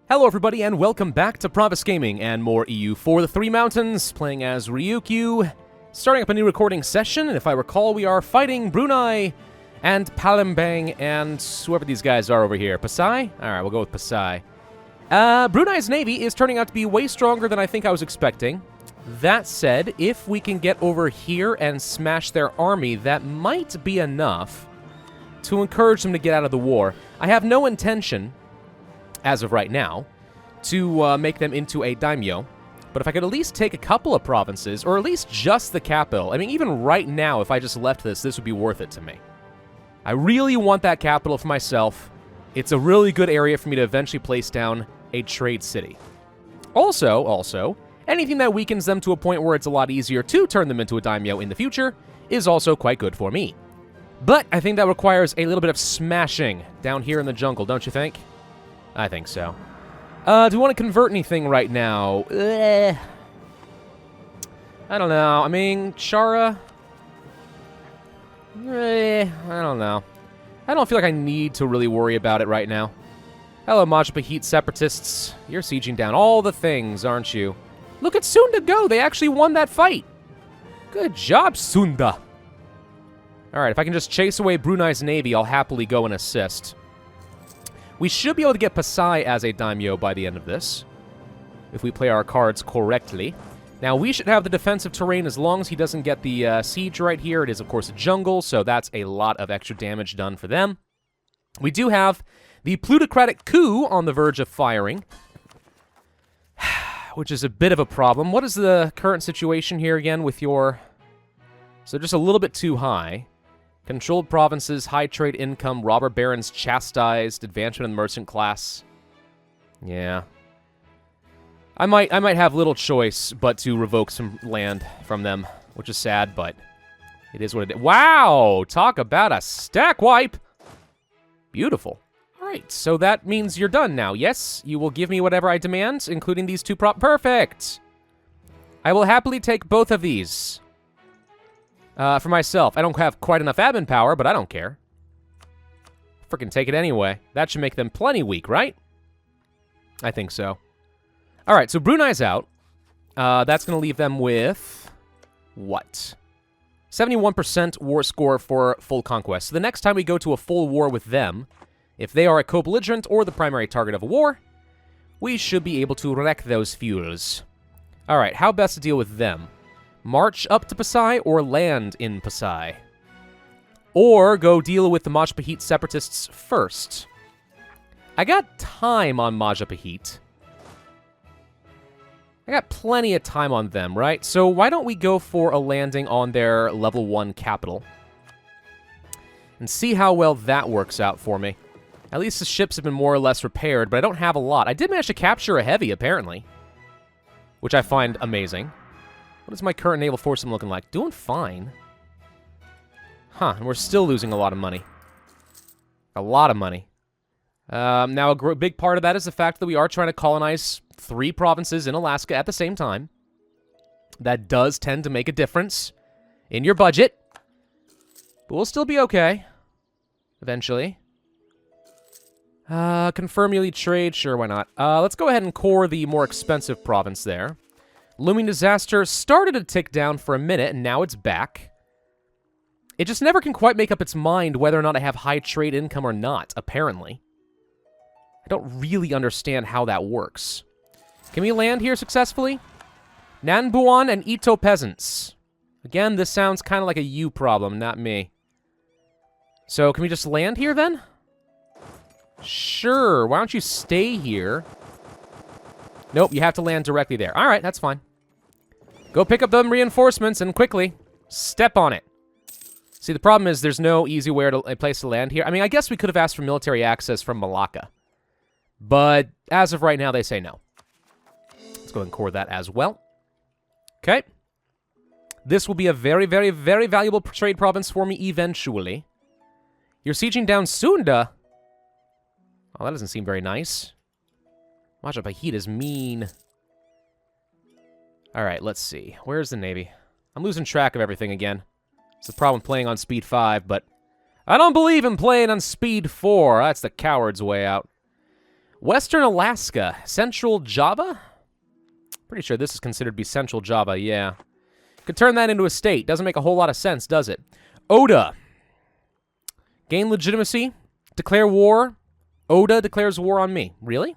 Hello everybody and welcome back to Pravus Gaming and more EU for the Three Mountains, playing as Ryukyu, starting up a new recording session, and if I recall we are fighting Brunei and Palembang and whoever these guys are over here. Pasai? Alright, we'll go with Pasai. Brunei's navy is turning out to be way stronger than I think I was expecting. That said, if we can get over here and smash their army, that might be enough to encourage them to get out of the war. I have no intention, as of right now, to make them into a Daimyo. But if I could at least take a couple of provinces, or at least just the capital, I mean, even right now, if I just left this would be worth it to me. I really want that capital for myself. It's a really good area for me to eventually place down a trade city. Also, anything that weakens them to a point where it's a lot easier to turn them into a Daimyo in the future is also quite good for me. But I think that requires a little bit of smashing down here in the jungle, don't you think? I think so. Do we want to convert anything right now? I don't know. I mean, Chara? I don't know. I don't feel like I need to really worry about it right now. Hello, Majapahit separatists. You're sieging down all the things, aren't you? Look at Sunda go! They actually won that fight! Good job, Sunda! Alright, if I can just chase away Brunei's navy, I'll happily go and assist. We should be able to get Pasai as a daimyo by the end of this, if we play our cards correctly. Now, we should have the defensive terrain as long as he doesn't get the siege right here. It is, of course, a jungle, so that's a lot of extra damage done for them. We do have the plutocratic coup on the verge of firing, which is a bit of a problem. What is the current situation here again with your... So just a little bit too high. Controlled provinces, high trade income, robber barons chastised, advancement in the merchant class. Yeah. I might have little choice but to revoke some land from them, which is sad, but it is what it is. Wow! Talk about a stack wipe! Beautiful. Alright, so that means you're done now. Yes, you will give me whatever I demand, including these two Perfect! I will happily take both of these. For myself. I don't have quite enough admin power, but I don't care. Frickin' take it anyway. That should make them plenty weak, right? I think so. Alright, so Brunei's out. That's going to leave them with... what? 71% war score for full conquest. So the next time we go to a full war with them, if they are a co-belligerent or the primary target of a war, we should be able to wreck those fuels. Alright, how best to deal with them? March up to Pasai or land in Pasai? Or go deal with the Majapahit separatists first? I got time on Majapahit. I got plenty of time on them, right? So why don't we go for a landing on their level 1 capital? And see how well that works out for me. At least the ships have been more or less repaired, but I don't have a lot. I did manage to capture a heavy, apparently. Which I find amazing. What is my current naval force looking like? Doing fine. Huh, and we're still losing a lot of money. A lot of money. Now, a big part of that is the fact that we are trying to colonize 3 provinces in Alaska at the same time. That does tend to make a difference in your budget. But we'll still be okay. Eventually. Confirm yearly trade? Sure, why not? Let's go ahead and core the more expensive province there. Looming disaster started to tick down for a minute, and now it's back. It just never can quite make up its mind whether or not I have high trade income or not, apparently. I don't really understand how that works. Can we land here successfully? Nanbuan and Ito peasants. Again, this sounds kind of like a you problem, not me. So, can we just land here, then? Sure, why don't you stay here? Nope, you have to land directly there. Alright, that's fine. Go pick up them reinforcements and quickly step on it. See, the problem is there's no easy place to land here. I mean, I guess we could have asked for military access from Malacca. But as of right now, they say no. Let's go ahead and core that as well. Okay. This will be a very, very, very valuable trade province for me eventually. You're sieging down Sunda? Oh, that doesn't seem very nice. Majapahit is mean. Alright, let's see. Where's the navy? I'm losing track of everything again. It's the problem playing on speed 5, but I don't believe in playing on speed 4. That's the coward's way out. Western Alaska. Central Java? Pretty sure this is considered to be Central Java, yeah. Could turn that into a state. Doesn't make a whole lot of sense, does it? Oda. Gain legitimacy. Declare war. Oda declares war on me. Really?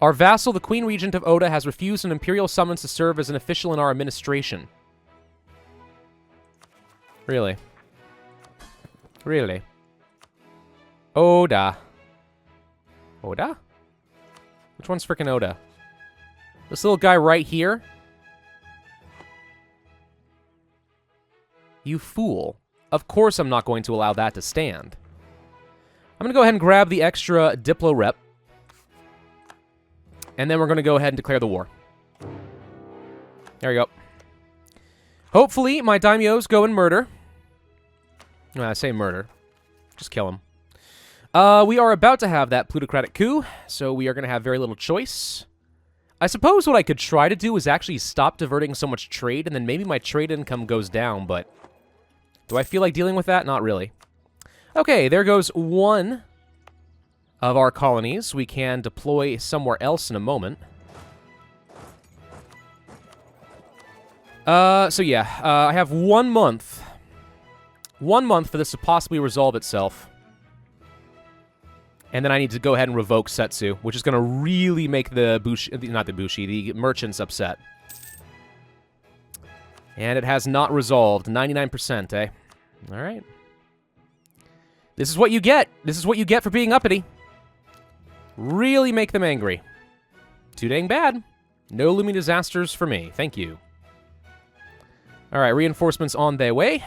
Our vassal, the Queen Regent of Oda, has refused an imperial summons to serve as an official in our administration. Really? Really? Oda. Oda? Which one's frickin' Oda? This little guy right here? You fool. Of course I'm not going to allow that to stand. I'm going to go ahead and grab the extra Diplo rep. And then we're going to go ahead and declare the war. There we go. Hopefully, my daimyos go and murder. Well, I say murder. Just kill him. We are about to have that plutocratic coup, so we are going to have very little choice. I suppose what I could try to do is actually stop diverting so much trade, and then maybe my trade income goes down, but do I feel like dealing with that? Not really. Okay, there goes one of our colonies. We can deploy somewhere else in a moment. So yeah, I have 1 month. 1 month for this to possibly resolve itself. And then I need to go ahead and revoke Setsu, which is going to really make the Bushi, not the Bushi, the merchants upset. And it has not resolved. 99%, eh? All right. This is what you get. This is what you get for being uppity. Really make them angry. Too dang bad. No looming disasters for me. Thank you. All right, reinforcements on their way.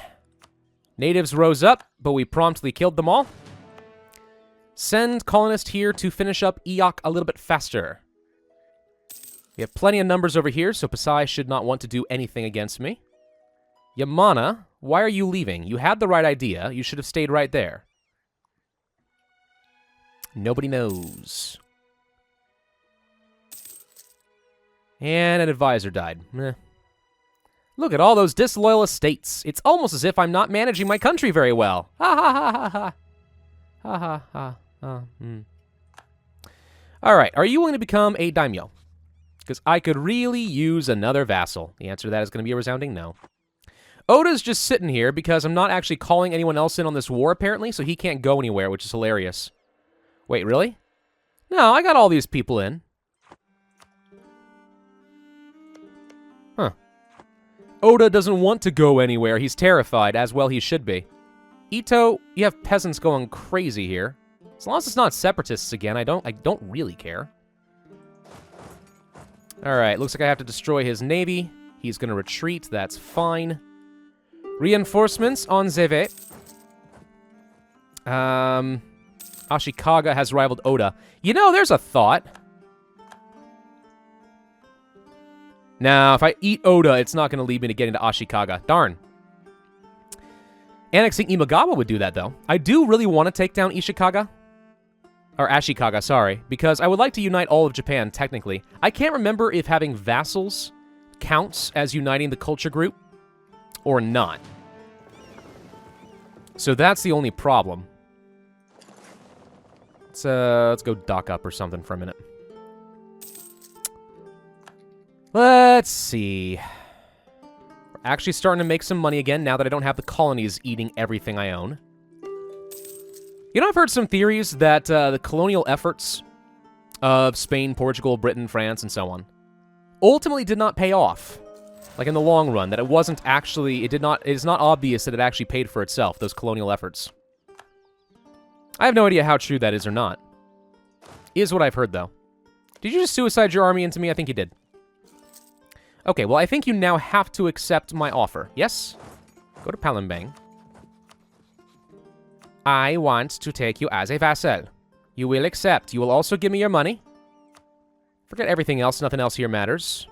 Natives rose up, but we promptly killed them all. Send colonists here to finish up Eok a little bit faster. We have plenty of numbers over here, so Pasai should not want to do anything against me. Yamana, why are you leaving? You had the right idea. You should have stayed right there. Nobody knows. And an advisor died. Meh. Look at all those disloyal estates. It's almost as if I'm not managing my country very well. Ha ha ha ha ha. Ha ha ha. All right, are you willing to become a daimyo? Because I could really use another vassal. The answer to that is going to be a resounding no. Oda's just sitting here because I'm not actually calling anyone else in on this war, apparently, so he can't go anywhere, which is hilarious. Wait, really? No, I got all these people in. Huh. Oda doesn't want to go anywhere. He's terrified, as well he should be. Ito, you have peasants going crazy here. As long as it's not separatists again, I don't really care. All right, looks like I have to destroy his navy. He's going to retreat. That's fine. Reinforcements on Zeve. Ashikaga has rivaled Oda. You know, there's a thought. Now, if I eat Oda, it's not going to lead me to getting to Ashikaga. Darn. Annexing Imagawa would do that, though. I do really want to take down Ishikaga. Or Ashikaga, sorry. Because I would like to unite all of Japan, technically. I can't remember if having vassals counts as uniting the culture group or not. So that's the only problem. Let's go dock up or something for a minute. Let's see. We're actually starting to make some money again now that I don't have the colonies eating everything I own. You know, I've heard some theories that the colonial efforts of Spain, Portugal, Britain, France, and so on ultimately did not pay off. Like in the long run, that it wasn't actually, it is not obvious that it actually paid for itself, those colonial efforts. I have no idea how true that is or not. Is what I've heard, though. Did you just suicide your army into me? I think you did. Okay, well, I think you now have to accept my offer. Yes? Go to Palembang. I want to take you as a vassal. You will accept. You will also give me your money. Forget everything else. Nothing else here matters.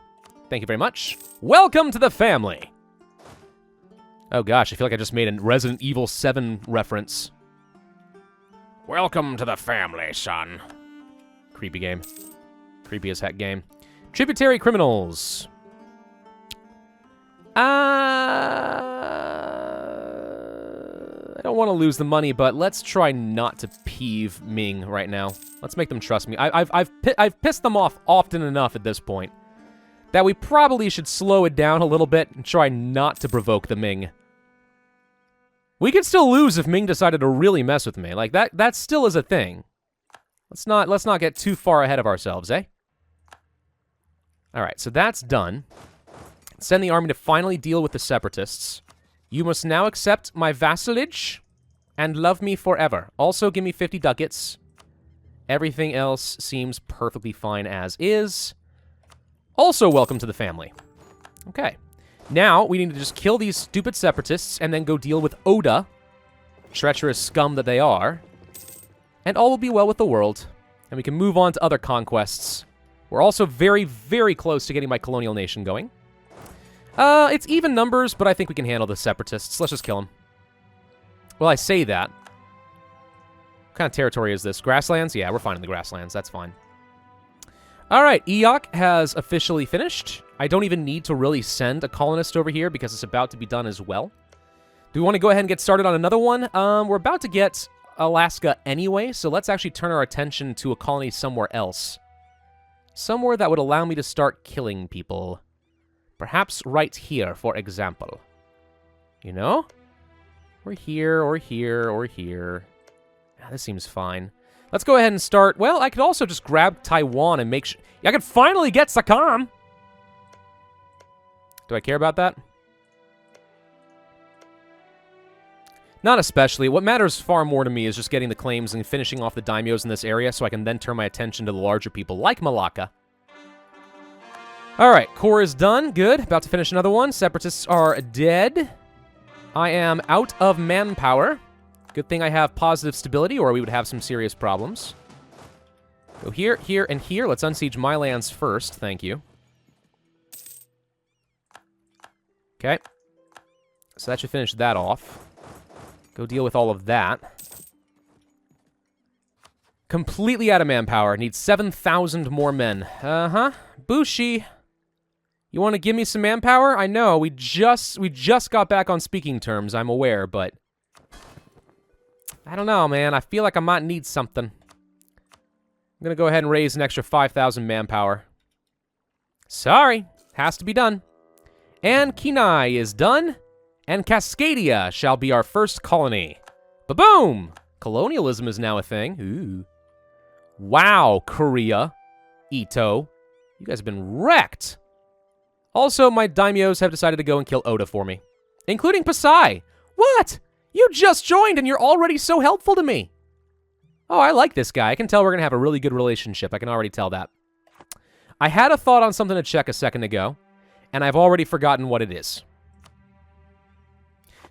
Thank you very much. Welcome to the family. Oh gosh, I feel like I just made a Resident Evil 7 reference. Welcome to the family, son. Creepy game. Creepy as heck game. Tributary criminals. I don't want to lose the money, but let's try not to peeve Ming right now. Let's make them trust me. I've pissed them off often enough at this point that we probably should slow it down a little bit and try not to provoke the Ming. We could still lose if Ming decided to really mess with me. Like, that still is a thing. Let's not get too far ahead of ourselves, eh? Alright, so that's done. Send the army to finally deal with the separatists. You must now accept my vassalage and love me forever. Also, give me 50 ducats. Everything else seems perfectly fine as is. Also, welcome to the family. Okay. Now, we need to just kill these stupid separatists and then go deal with Oda, treacherous scum that they are, and all will be well with the world, and we can move on to other conquests. We're also very, very close to getting my colonial nation going. It's even numbers, but I think we can handle the separatists. Let's just kill them. Well, I say that. What kind of territory is this? Grasslands? Yeah, we're fine in the grasslands. That's fine. All right, Eok has officially finished. I don't even need to really send a colonist over here because it's about to be done as well. Do we want to go ahead and get started on another one? We're about to get Alaska anyway, so let's actually turn our attention to a colony somewhere else. Somewhere that would allow me to start killing people. Perhaps right here, for example. You know? Or here, or here, or here. Ah, this seems fine. Let's go ahead and start. Well, I could also just grab Taiwan and make sure... I could finally get Sakam! Do I care about that? Not especially. What matters far more to me is just getting the claims and finishing off the daimyos in this area so I can then turn my attention to the larger people, like Malacca. Alright, core is done. Good. About to finish another one. Separatists are dead. I am out of manpower. Good thing I have positive stability, or we would have some serious problems. Go here, here, and here. Let's unsiege my lands first. Thank you. Okay. So that should finish that off. Go deal with all of that. Completely out of manpower. Need 7,000 more men. Uh-huh. Bushi. You want to give me some manpower? I know, we just got back on speaking terms, I'm aware, but... I don't know, man. I feel like I might need something. I'm gonna go ahead and raise an extra 5,000 manpower. Sorry. Has to be done. And Kenai is done. And Cascadia shall be our first colony. Ba-boom! Colonialism is now a thing. Ooh. Wow, Korea. Ito. You guys have been wrecked. Also, my daimyos have decided to go and kill Oda for me. Including Pasai. What? You just joined and you're already so helpful to me. Oh, I like this guy. I can tell we're going to have a really good relationship. I can already tell that. I had a thought on something to check a second ago, and I've already forgotten what it is.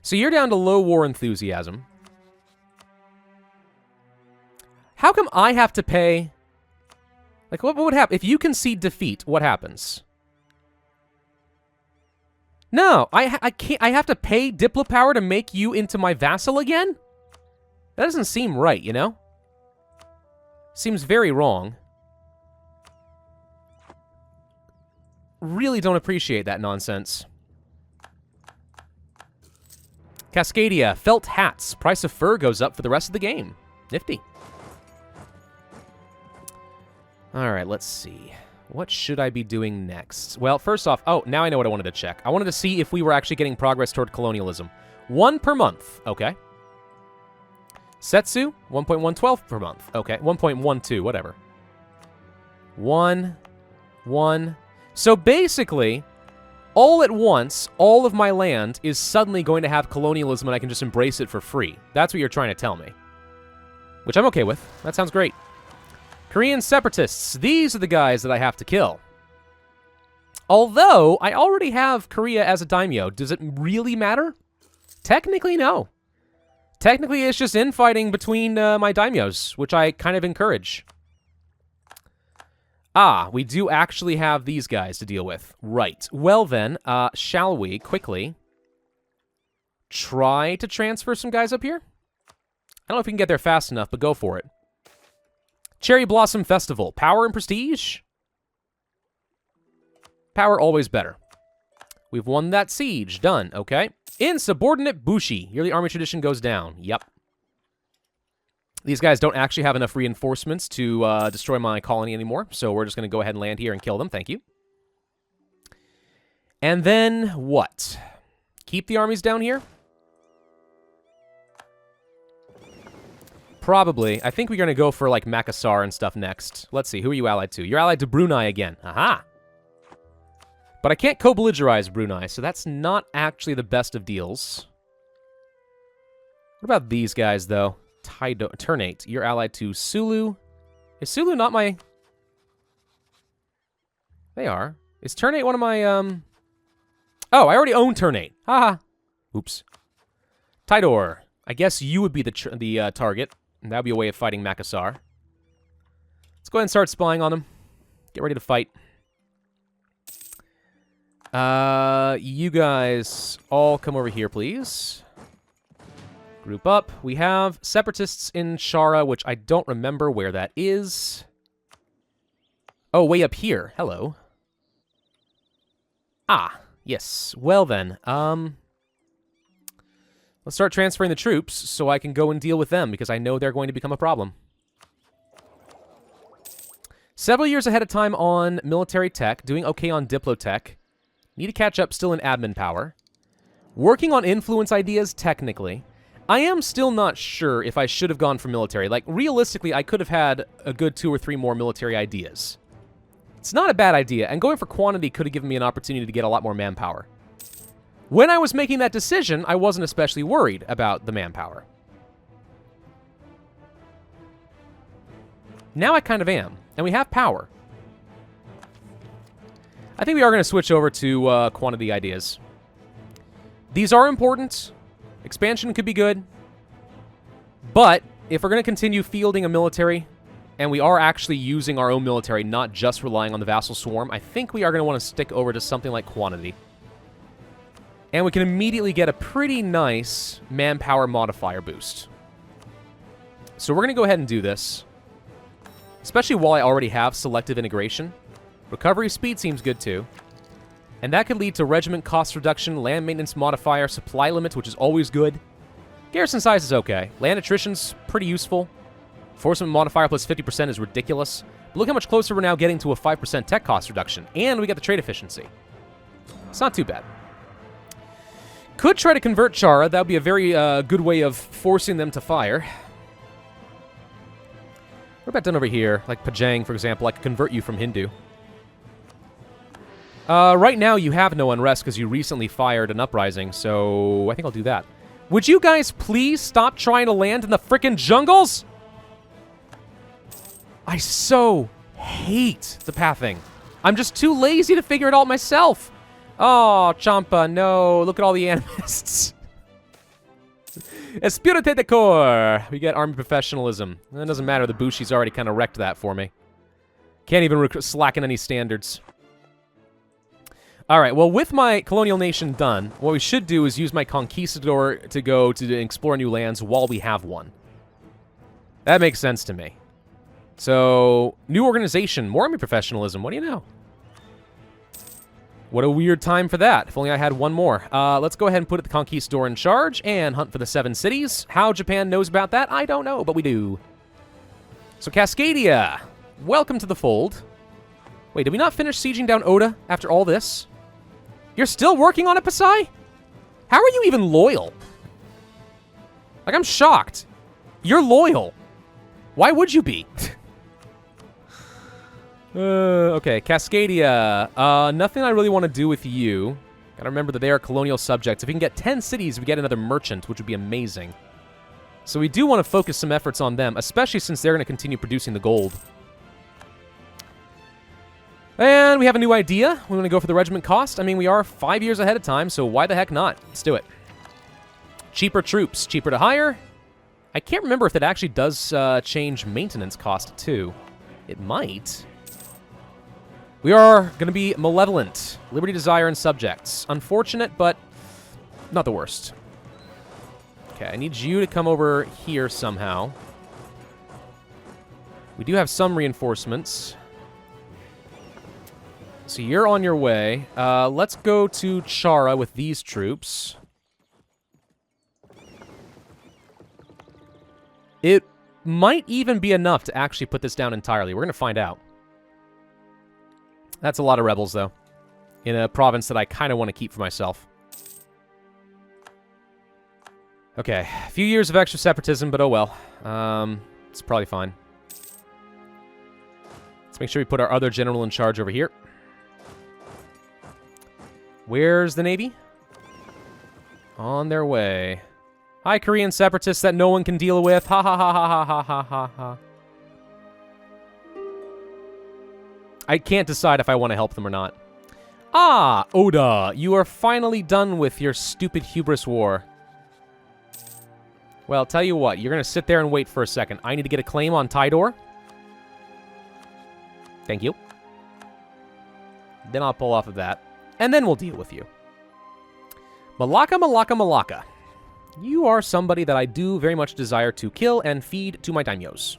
So you're down to low war enthusiasm. How come I have to pay... Like, what would happen? If you concede defeat, what happens? No, I can't. I have to pay Diplo power to make you into my vassal again? That doesn't seem right, you know? Seems very wrong. Really don't appreciate that nonsense. Cascadia, felt hats. Price of fur goes up for the rest of the game. Nifty. Alright, let's see. What should I be doing next? Well, first off, oh, now I know what I wanted to check. I wanted to see if we were actually getting progress toward colonialism. 1 per month. Okay. Setsu, 1.112 per month. Okay, 1.12, whatever. 1. So basically, all at once, all of my land is suddenly going to have colonialism and I can just embrace it for free. That's what you're trying to tell me. Which I'm okay with. That sounds great. Korean separatists. These are the guys that I have to kill. Although, I already have Korea as a daimyo. Does it really matter? Technically, no. Technically, it's just infighting between my daimyos, which I kind of encourage. Ah, we do actually have these guys to deal with. Right. Well then, shall we quickly try to transfer some guys up here? I don't know if we can get there fast enough, but go for it. Cherry Blossom Festival. Power and prestige? Power always better. We've won that siege. Done. Okay. Insubordinate Bushi. Yearly army tradition goes down. Yep. These guys don't actually have enough reinforcements to destroy my colony anymore, so we're just going to go ahead and land here and kill them. Thank you. And then what? Keep the armies down here? Probably. I think we're going to go for, like, Makassar and stuff next. Let's see. Who are you allied to? You're allied to Brunei again. Aha! But I can't co-belligerize Brunei, so that's not actually the best of deals. What about these guys, though? Ternate. You're allied to Sulu. Is Sulu not my... They are. Is Ternate one of my, Oh, I already own Ternate. Haha. Oops. Tidor. I guess you would be the target. And that would be a way of fighting Makassar. Let's go ahead and start spying on them. Get ready to fight. You guys all come over here, please. Group up. We have separatists in Shara, which I don't remember where that is. Oh, way up here. Hello. Ah, yes. Well then, let's start transferring the troops so I can go and deal with them, because I know they're going to become a problem. Several years ahead of time on military tech, doing okay on diplotech. Need to catch up still in admin power. Working on influence ideas, technically. I am still not sure if I should have gone for military. Like, realistically, I could have had a good 2 or 3 more military ideas. It's not a bad idea, and going for quantity could have given me an opportunity to get a lot more manpower. When I was making that decision, I wasn't especially worried about the manpower. Now I kind of am, and we have power. I think we are going to switch over to quantity ideas. These are important. Expansion could be good. But if we're going to continue fielding a military, and we are actually using our own military, not just relying on the vassal swarm, I think we are going to want to stick over to something like quantity. And we can immediately get a pretty nice manpower modifier boost. So we're going to go ahead and do this. Especially while I already have selective integration. Recovery speed seems good too. And that could lead to regiment cost reduction, land maintenance modifier, supply limit, which is always good. Garrison size is okay. Land attrition's pretty useful. Enforcement modifier plus 50% is ridiculous. But look how much closer we're now getting to a 5% tech cost reduction. And we got the trade efficiency. It's not too bad. Could try to convert Chara. That would be a very good way of forcing them to fire. What about done over here? Like Pajang, for example. I could convert you from Hindu. Right now, you have no unrest because you recently fired an uprising, so I think I'll do that. Would you guys please stop trying to land in the frickin' jungles? I so hate the pathing. I'm just too lazy to figure it out myself. Oh, Champa, no. Look at all the animists. Espírite de Corps. We get army professionalism. It doesn't matter. The Bushi's already kind of wrecked that for me. Can't even slacken any standards. All right, well, with my colonial nation done, what we should do is use my conquistador to go to explore new lands while we have one. That makes sense to me. So, new organization, more army professionalism. What do you know? What a weird time for that. If only I had one more. Let's go ahead and put the conquistador in charge and hunt for the 7 cities. How Japan knows about that, I don't know, but we do. So, Cascadia, welcome to the fold. Wait, did we not finish sieging down Oda after all this? You're still working on it, Pasai? How are you even loyal? Like, I'm shocked. You're loyal. Why would you be? Okay, Cascadia. Nothing I really want to do with you. Gotta remember that they are colonial subjects. If we can get 10 cities, we get another merchant, which would be amazing. So we do want to focus some efforts on them, especially since they're going to continue producing the gold. And we have a new idea. We want to go for the regiment cost. I mean, we are 5 years ahead of time, so why the heck not? Let's do it. Cheaper troops. Cheaper to hire. I can't remember if that actually does change maintenance cost, too. It might. We are going to be malevolent. Liberty, desire, and subjects. Unfortunate, but not the worst. Okay, I need you to come over here somehow. We do have some reinforcements. So you're on your way. Let's go to Chara with these troops. It might even be enough to actually put this down entirely. We're going to find out. That's a lot of rebels, though, in a province that I kind of want to keep for myself. Okay, a few years of extra separatism, but oh well. It's probably fine. Let's make sure we put our other general in charge over here. Where's the Navy? On their way. Hi, Korean separatists that no one can deal with. Ha ha ha ha ha ha ha ha. I can't decide if I want to help them or not. Ah, Oda, you are finally done with your stupid hubris war. Well, tell you what, you're going to sit there and wait for a second. I need to get a claim on Tidor. Thank you. Then I'll pull off of that. And then we'll deal with you. Malacca, Malacca, Malacca. You are somebody that I do very much desire to kill and feed to my daimyos.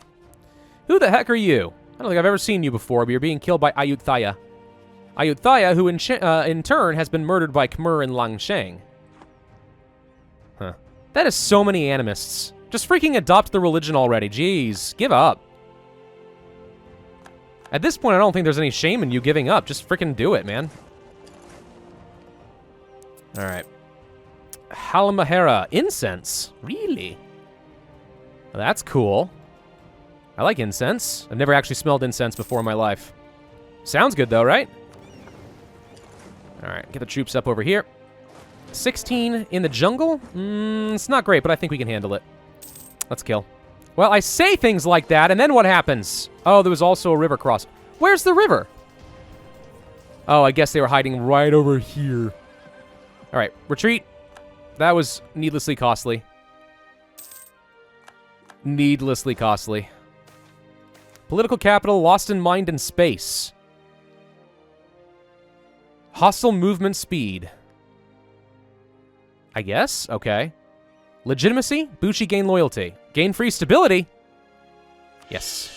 Who the heck are you? I don't think I've ever seen you before, but you're being killed by Ayutthaya. Ayutthaya, who in turn has been murdered by Khmer and Langshang. Huh. That is so many animists. Just freaking adopt the religion already. Jeez, give up. At this point, I don't think there's any shame in you giving up. Just freaking do it, man. All right. Halmahera. Incense? Really? Well, that's cool. I like incense. I've never actually smelled incense before in my life. Sounds good, though, right? All right, get the troops up over here. 16 in the jungle? It's not great, but I think we can handle it. Let's kill. Well, I say things like that, and then what happens? Oh, there was also a river cross. Where's the river? Oh, I guess they were hiding right over here. All right, retreat. That was needlessly costly. Needlessly costly. Political capital lost in mind and space. Hostile movement speed. I guess? Okay. Legitimacy? Bushi gain loyalty. Gain free stability? Yes.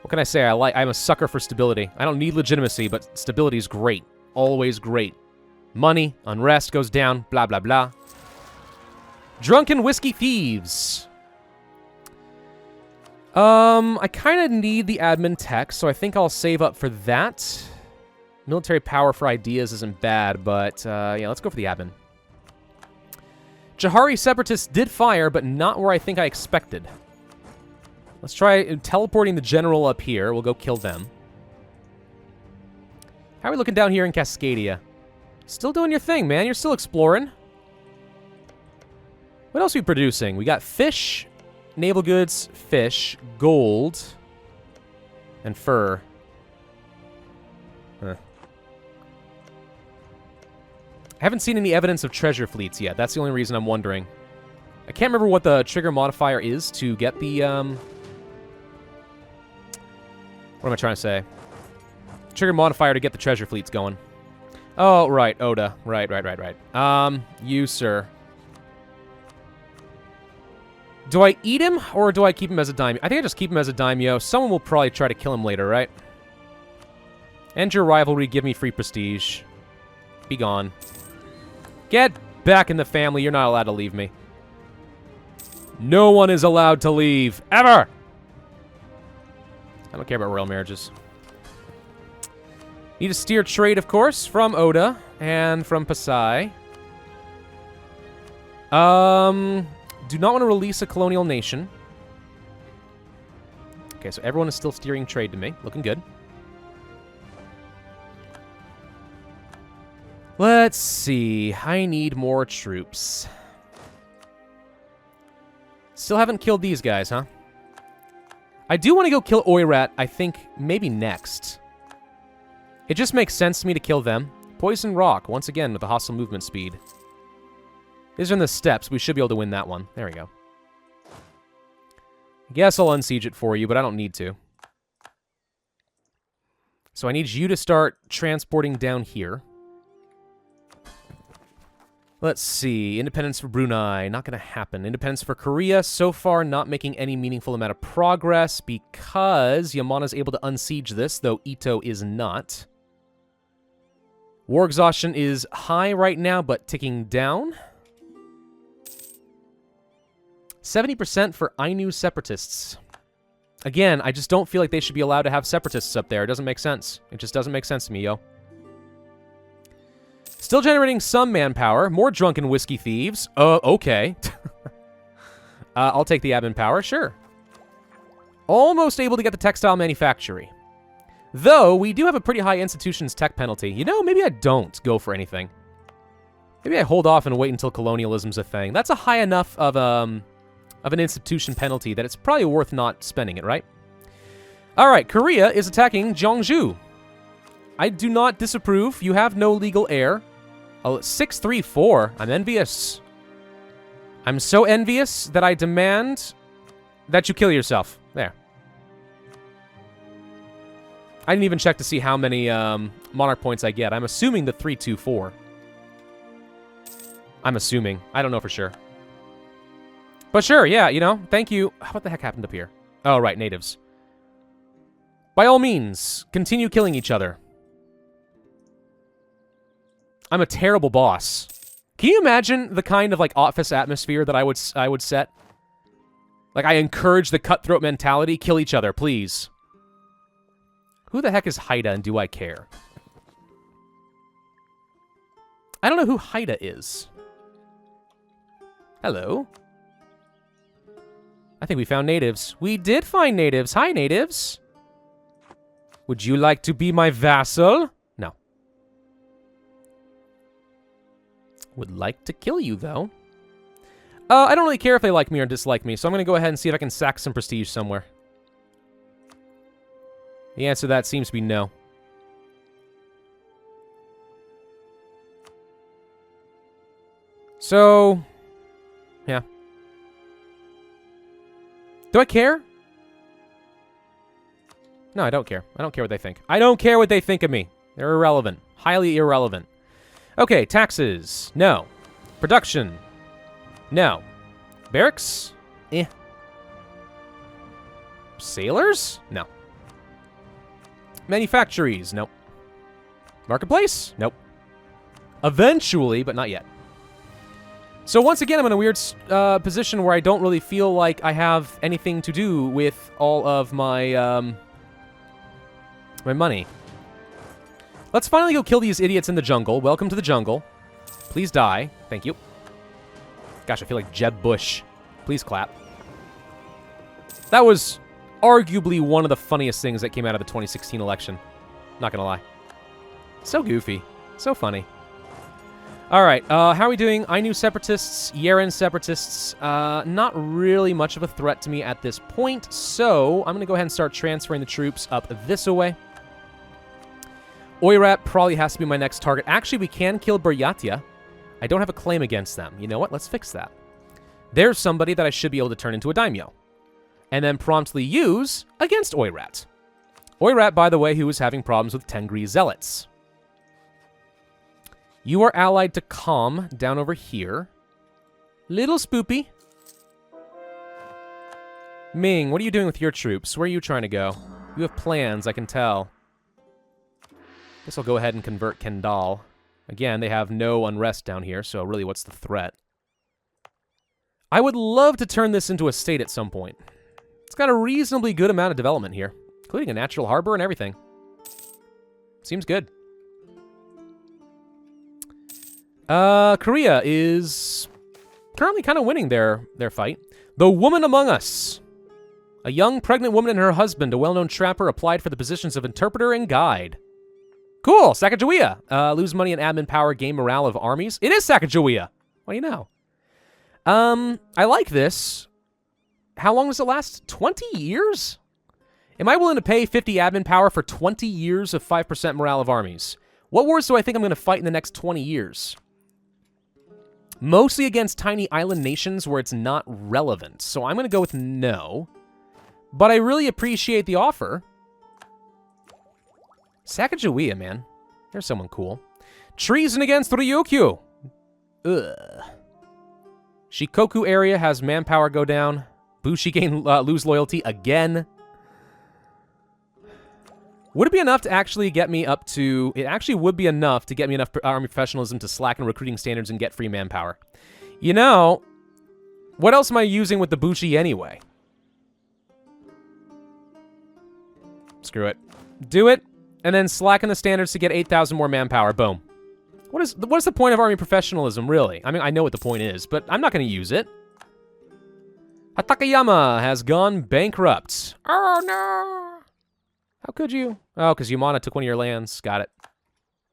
What can I say? I'm a sucker for stability. I don't need legitimacy, but stability is great. Always great. Money, unrest goes down, blah, blah, blah. Drunken whiskey thieves. I kind of need the admin tech, so I think I'll save up for that. Military power for ideas isn't bad, but yeah, let's go for the admin. Jahari separatists did fire, but not where I think I expected. Let's try teleporting the general up here. We'll go kill them. How are we looking down here in Cascadia? Still doing your thing, man. You're still exploring. What else are we producing? We got fish, naval goods, fish, gold, and fur. Huh. I haven't seen any evidence of treasure fleets yet. That's the only reason I'm wondering. I can't remember what the trigger modifier is to get the, What am I trying to say? Trigger modifier to get the treasure fleets going. Oh, right, Oda. Right. You, sir. Do I eat him, or do I keep him as a daimyo? I think I just keep him as a daimyo. Someone will probably try to kill him later, right? End your rivalry, give me free prestige. Be gone. Get back in the family, you're not allowed to leave me. No one is allowed to leave, ever! I don't care about royal marriages. Need to steer trade, of course, from Oda and from Pasai. Do not want to release a colonial nation. Okay, so everyone is still steering trade to me. Looking good. Let's see. I need more troops. Still haven't killed these guys, huh? I do want to go kill Oirat, I think, maybe next. It just makes sense to me to kill them. Poison Rock, once again, with the hostile movement speed. These are in the steps. We should be able to win that one. There we go. I guess I'll unsiege it for you, but I don't need to. So I need you to start transporting down here. Let's see. Independence for Brunei. Not going to happen. Independence for Korea. So far, not making any meaningful amount of progress because Yamana's able to unsiege this, though Ito is not. War exhaustion is high right now, but ticking down. 70% for Ainu separatists. Again, I just don't feel like they should be allowed to have separatists up there. It doesn't make sense. It just doesn't make sense to me, yo. Still generating some manpower. More drunken whiskey thieves. Okay. I'll take the admin power, sure. Almost able to get the textile manufactory. Though, we do have a pretty high institutions tech penalty. You know, maybe I don't go for anything. Maybe I hold off and wait until colonialism's a thing. That's a high enough of an institution penalty that it's probably worth not spending it, right? All right, Korea is attacking Jeongju. I do not disapprove. You have no legal heir. Oh, 634. I'm envious. I'm so envious that I demand that you kill yourself. There. I didn't even check to see how many monarch points I get. I'm assuming the 324. I'm assuming. I don't know for sure. But sure, yeah, you know, thank you. What the heck happened up here? Oh, right, natives. By all means, continue killing each other. I'm a terrible boss. Can you imagine the kind of, like, office atmosphere that I would set? Like, I encourage the cutthroat mentality. Kill each other, please. Who the heck is Haida, and do I care? I don't know who Haida is. Hello? I think we found natives. We did find natives. Hi, natives. Would you like to be my vassal? No. Would like to kill you, though. I don't really care if they like me or dislike me, so I'm going to go ahead and see if I can sack some prestige somewhere. The answer to that seems to be no. So, yeah. Do I care? No, I don't care. I don't care what they think. I don't care what they think of me. They're irrelevant. Highly irrelevant. Okay, taxes. No. Production. No. Barracks? Eh. Sailors? No. Manufactories? Nope. Marketplace? Nope. Eventually, but not yet. So once again, I'm in a weird position where I don't really feel like I have anything to do with all of my, my money. Let's finally go kill these idiots in the jungle. Welcome to the jungle. Please die. Thank you. Gosh, I feel like Jeb Bush. Please clap. That was arguably one of the funniest things that came out of the 2016 election. Not gonna lie. So goofy. So funny. Alright, how are we doing? Ainu separatists, Yeren separatists. Not really much of a threat to me at this point, so I'm gonna go ahead and start transferring the troops up this way. Oirat probably has to be my next target. Actually, we can kill Buryatia. I don't have a claim against them. You know what? Let's fix that. There's somebody that I should be able to turn into a daimyo. And then promptly use against Oirat. Oirat, by the way, who was having problems with Tengri zealots. You are allied to Calm down over here. Little spoopy. Ming, what are you doing with your troops? Where are you trying to go? You have plans, I can tell. Guess I'll go ahead and convert Kendal. Again, they have no unrest down here, so really what's the threat? I would love to turn this into a state at some point. It's got a reasonably good amount of development here, including a natural harbor and everything. Seems good. Korea is currently kind of winning their fight. The Woman Among Us. A young pregnant woman and her husband, a well-known trapper, applied for the positions of interpreter and guide. Cool, Sacagawea. Lose money and admin power, gain morale of armies. It is Sacagawea. What do you know? I like this. How long does it last? 20 years? Am I willing to pay 50 admin power for 20 years of 5% morale of armies? What wars do I think I'm going to fight in the next 20 years? Mostly against tiny island nations where it's not relevant. So I'm going to go with no. But I really appreciate the offer. Sacagawea, man. There's someone cool. Treason against Ryukyu. Ugh. Shikoku area has manpower go down. Bushi gain lose loyalty again. Would it be enough to actually get me up to... It actually would be enough to get me enough army professionalism to slacken recruiting standards and get free manpower. You know, what else am I using with the Bushi anyway? Screw it. Do it, and then slacken the standards to get 8,000 more manpower. Boom. What is the point of army professionalism, really? I mean, I know what the point is, but I'm not going to use it. Hatakeyama has gone bankrupt. Oh, no. How could you? Oh, because Yamana took one of your lands. Got it.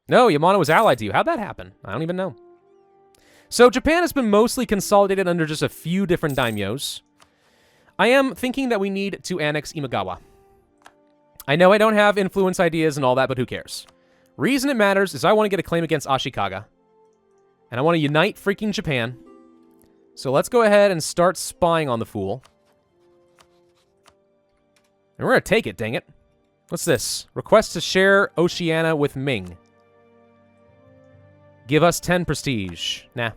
No, Yamana was allied to you. How'd that happen? I don't even know. So Japan has been mostly consolidated under just a few different daimyos. I am thinking that we need to annex Imagawa. I know I don't have influence ideas and all that, but who cares? Reason it matters is I want to get a claim against Ashikaga. And I want to unite freaking Japan. So let's go ahead and start spying on the fool. And we're going to take it, dang it. What's this? Request to share Oceania with Ming. Give us 10 prestige. Nah.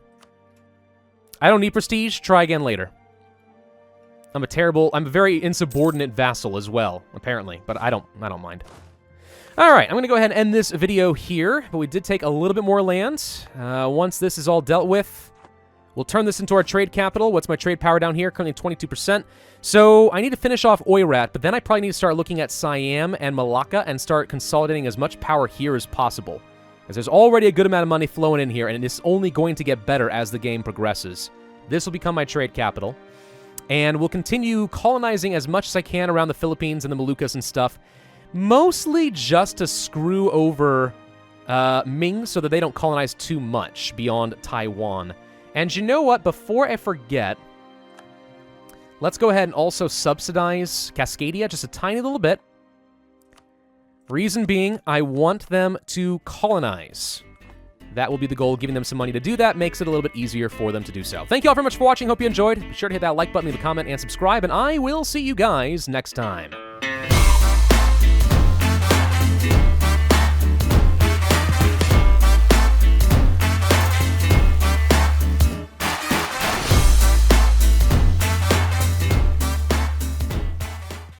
I don't need prestige. Try again later. I'm a very insubordinate vassal as well, apparently, but I don't mind. All right, I'm going to go ahead and end this video here, but we did take a little bit more land. Once this is all dealt with, we'll turn this into our trade capital. What's my trade power down here? Currently 22%. So I need to finish off Oirat, but then I probably need to start looking at Siam and Malacca and start consolidating as much power here as possible. Because there's already a good amount of money flowing in here, and it's only going to get better as the game progresses. This will become my trade capital. And we'll continue colonizing as much as I can around the Philippines and the Moluccas and stuff. Mostly just to screw over Ming so that they don't colonize too much beyond Taiwan. And you know what? Before I forget, let's go ahead and also subsidize Cascadia just a tiny little bit. Reason being, I want them to colonize. That will be the goal. Giving them some money to do that makes it a little bit easier for them to do so. Thank you all very much for watching. Hope you enjoyed. Be sure to hit that like button, leave a comment, and subscribe, and I will see you guys next time.